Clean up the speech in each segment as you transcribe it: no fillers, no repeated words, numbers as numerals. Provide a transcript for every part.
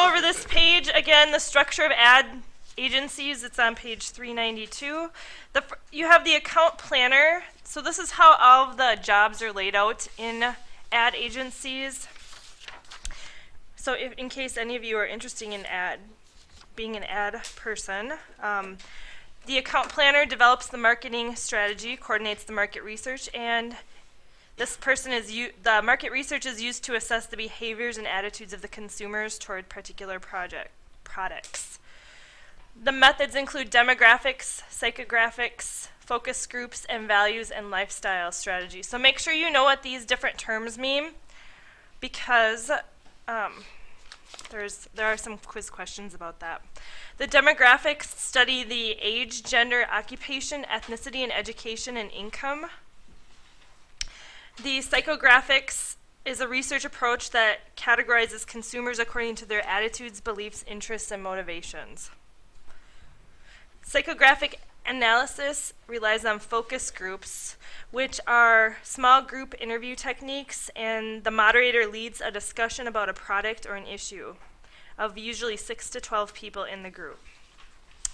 go over this page again, the structure of ad agencies. It's on page 392. You have the account planner. So this is how all of the jobs are laid out in ad agencies. So if, in case any of you are interested in being an ad person, the account planner develops the marketing strategy, coordinates the market research, and this person the market research is used to assess the behaviors and attitudes of the consumers toward particular products. The methods include demographics, psychographics, focus groups, and values and lifestyle strategy. So make sure you know what these different terms mean, because there are some quiz questions about that. The demographics study the age, gender, occupation, ethnicity, and education and income. The psychographics is a research approach that categorizes consumers according to their attitudes, beliefs, interests, and motivations. Psychographic analysis relies on focus groups, which are small group interview techniques, and the moderator leads a discussion about a product or an issue of usually 6 to 12 people in the group.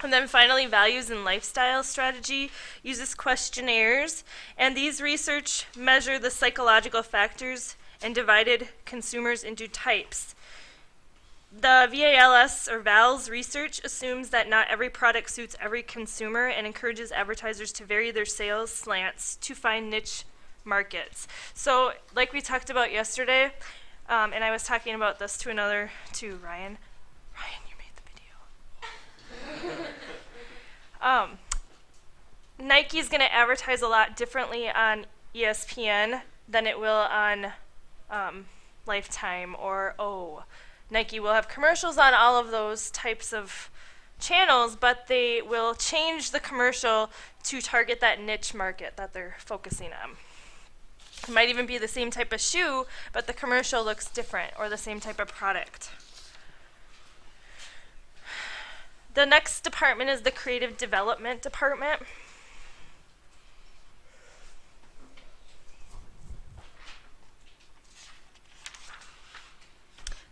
And then finally, values and lifestyle strategy uses questionnaires, and these research measure the psychological factors and divided consumers into types. The VALS or VALS research assumes that not every product suits every consumer and encourages advertisers to vary their sales slants to find niche markets. So like we talked about yesterday, and I was talking about this to Ryan. Ryan, you made the video. Nike's going to advertise a lot differently on ESPN than it will on Lifetime or O. Nike will have commercials on all of those types of channels, but they will change the commercial to target that niche market that they're focusing on. It might even be the same type of shoe, but the commercial looks different, or the same type of product. The next department is the creative development department.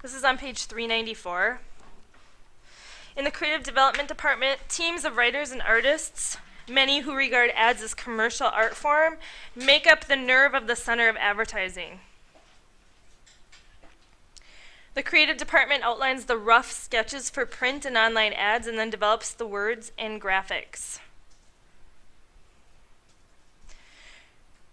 This is on page 394. In the creative development department, teams of writers and artists, many who regard ads as commercial art form, make up the nerve of the center of advertising. The creative department outlines the rough sketches for print and online ads and then develops the words and graphics.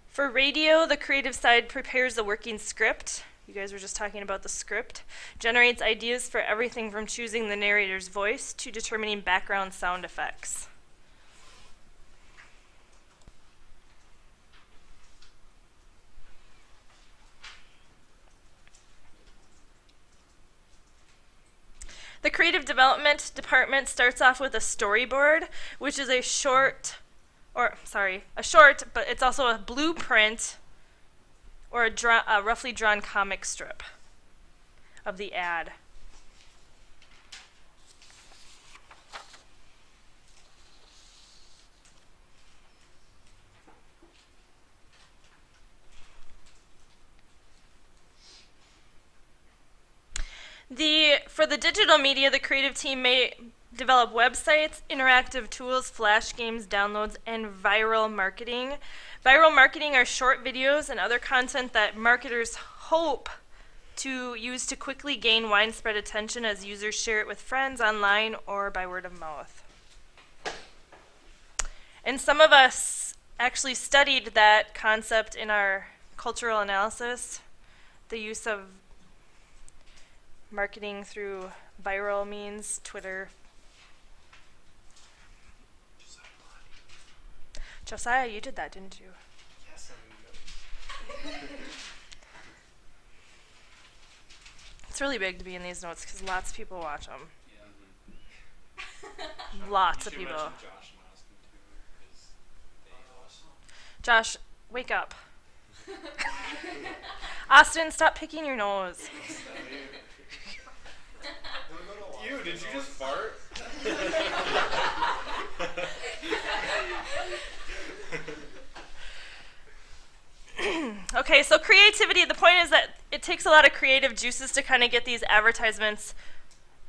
For radio, the creative side prepares the working script. You guys were just talking about the script. Generates ideas for everything from choosing the narrator's voice to determining background sound effects. The creative development department starts off with a storyboard, which is a short, but it's also a blueprint or a roughly drawn comic strip of the ad. For the digital media, the creative team may develop websites, interactive tools, flash games, downloads, and viral marketing. Viral marketing are short videos and other content that marketers hope to use to quickly gain widespread attention as users share it with friends online or by word of mouth. And some of us actually studied that concept in our cultural analysis, the use of marketing through viral means, Twitter. Josiah, you did that, didn't you? Yes, I mean, It's really big to be in these notes because lots of people watch them. yeah. Lots of You should people. mention Josh and Austin too, 'cause they also. Josh, wake up. Austin, stop picking your nose. You, did you just fart? Okay, so creativity, the point is that it takes a lot of creative juices to kind of get these advertisements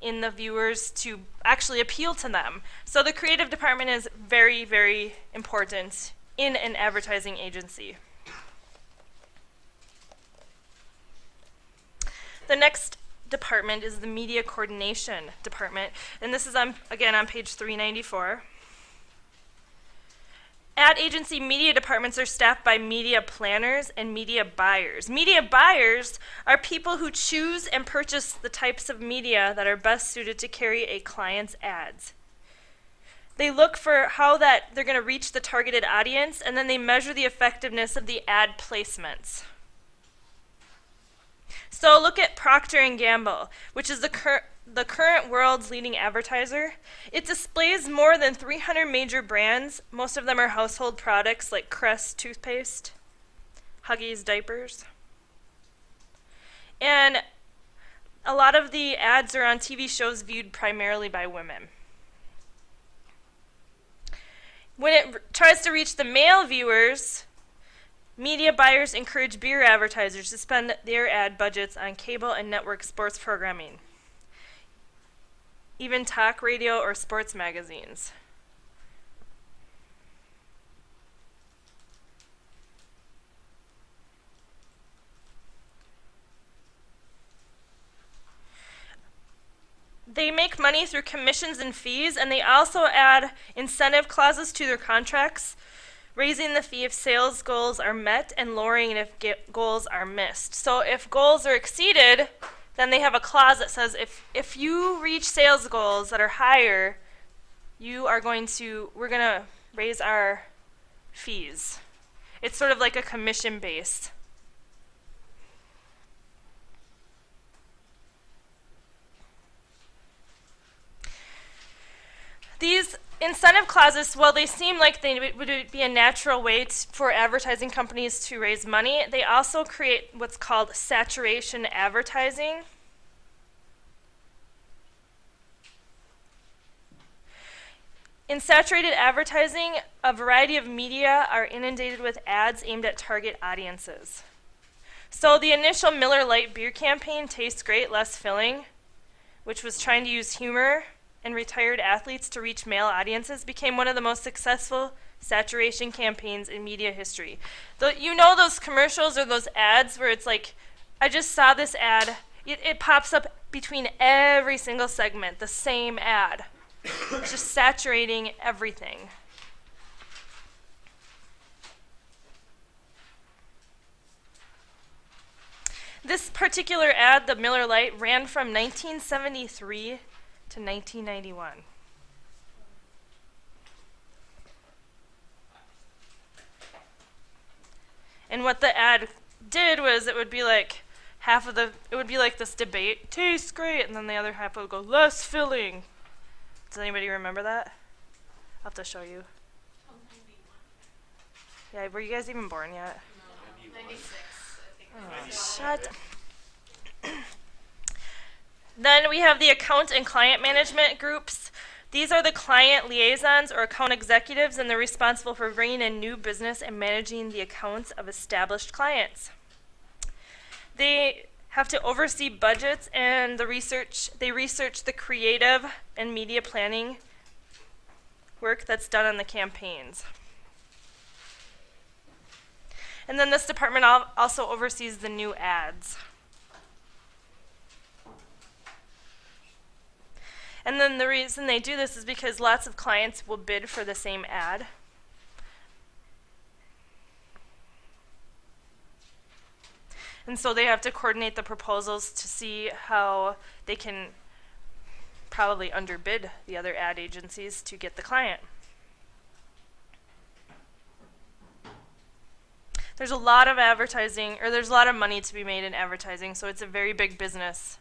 in the viewers to actually appeal to them. So the creative department is very, very important in an advertising agency. The next department is the media coordination department, and this is again on page 394. Ad agency media departments are staffed by media planners and media buyers. Media buyers are people who choose and purchase the types of media that are best suited to carry a client's ads. They look for how that they're going to reach the targeted audience, and then they measure the effectiveness of the ad placements. So look at Procter & Gamble, which is the current world's leading advertiser. It displays more than 300 major brands. Most of them are household products like Crest toothpaste, Huggies diapers. And a lot of the ads are on TV shows viewed primarily by women. When it tries to reach the male viewers, media buyers encourage beer advertisers to spend their ad budgets on cable and network sports programming, even talk radio or sports magazines. They make money through commissions and fees, and they also add incentive clauses to their contracts, raising the fee if sales goals are met and lowering it if goals are missed. So if goals are exceeded, then they have a clause that says if you reach sales goals that are higher, we're going to raise our fees. It's sort of like a commission base. These incentive clauses, while they seem like they would be a natural way for advertising companies to raise money, they also create what's called saturation advertising. In saturated advertising, a variety of media are inundated with ads aimed at target audiences. So the initial Miller Lite beer campaign, Tastes Great, Less Filling, which was trying to use humor and retired athletes to reach male audiences, became one of the most successful saturation campaigns in media history. You know those commercials or those ads where it's like, I just saw this ad, it pops up between every single segment, the same ad. It's just saturating everything. This particular ad, the Miller Lite, ran from 1973 to 1991. And what the ad did was it would be like this debate, tastes great, and then the other half would go, less filling. Does anybody remember that? I'll have to show you. Yeah, were you guys even born yet? No, 96, I think. Oh, shut. Then we have the account and client management groups. These are the client liaisons or account executives, and they're responsible for bringing in new business and managing the accounts of established clients. They have to oversee budgets and they research the creative and media planning work that's done on the campaigns. And then this department also oversees the new ads. And then the reason they do this is because lots of clients will bid for the same ad. And so they have to coordinate the proposals to see how they can probably underbid the other ad agencies to get the client. There's a lot of advertising, or there's a lot of money to be made in advertising, so it's a very big business.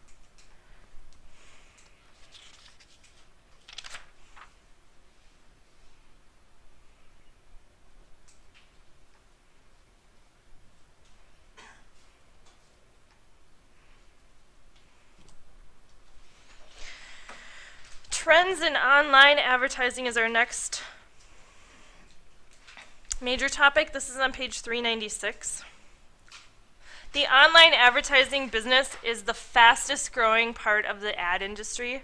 Trends in online advertising is our next major topic. This is on page 396. The online advertising business is the fastest growing part of the ad industry.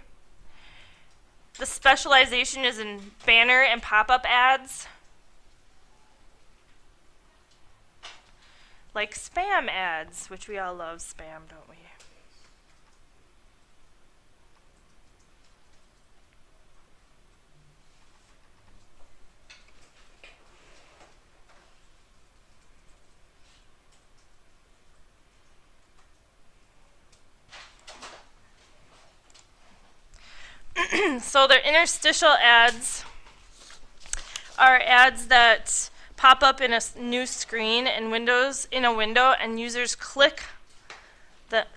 The specialization is in banner and pop-up ads. Like spam ads, which we all love spam, don't we? So their interstitial ads are ads that pop up in a new screen in Windows in a window, and users click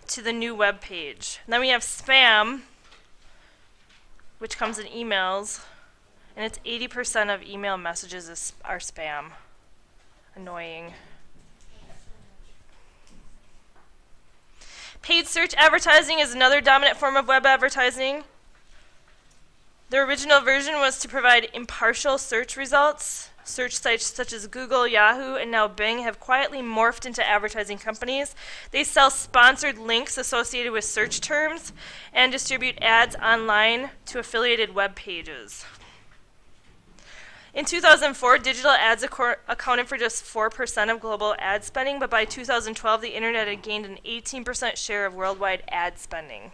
to the new web page. Then we have spam, which comes in emails, and it's 80% of email messages are spam. Annoying. Paid search advertising is another dominant form of web advertising. The original version was to provide impartial search results. Search sites such as Google, Yahoo, and now Bing have quietly morphed into advertising companies. They sell sponsored links associated with search terms and distribute ads online to affiliated web pages. In 2004, digital ads accounted for just 4% of global ad spending, but by 2012, the internet had gained an 18% share of worldwide ad spending.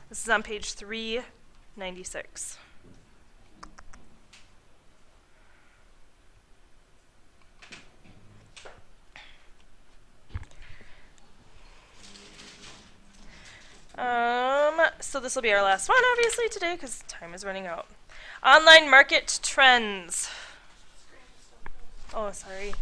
This is on page 396. So this will be our last one, obviously, today, because time is running out. Online market trends. Oh, sorry.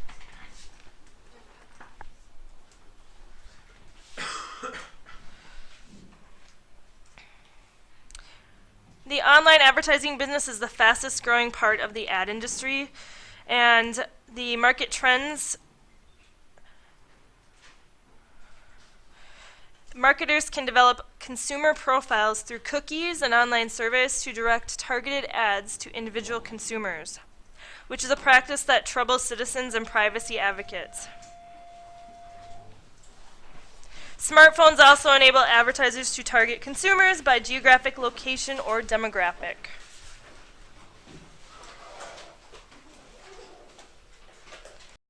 The online advertising business is the fastest growing part of the ad industry, and the market trends. Marketers can develop consumer profiles through cookies and online surveys to direct targeted ads to individual consumers, which is a practice that troubles citizens and privacy advocates. Smartphones also enable advertisers to target consumers by geographic location or demographic.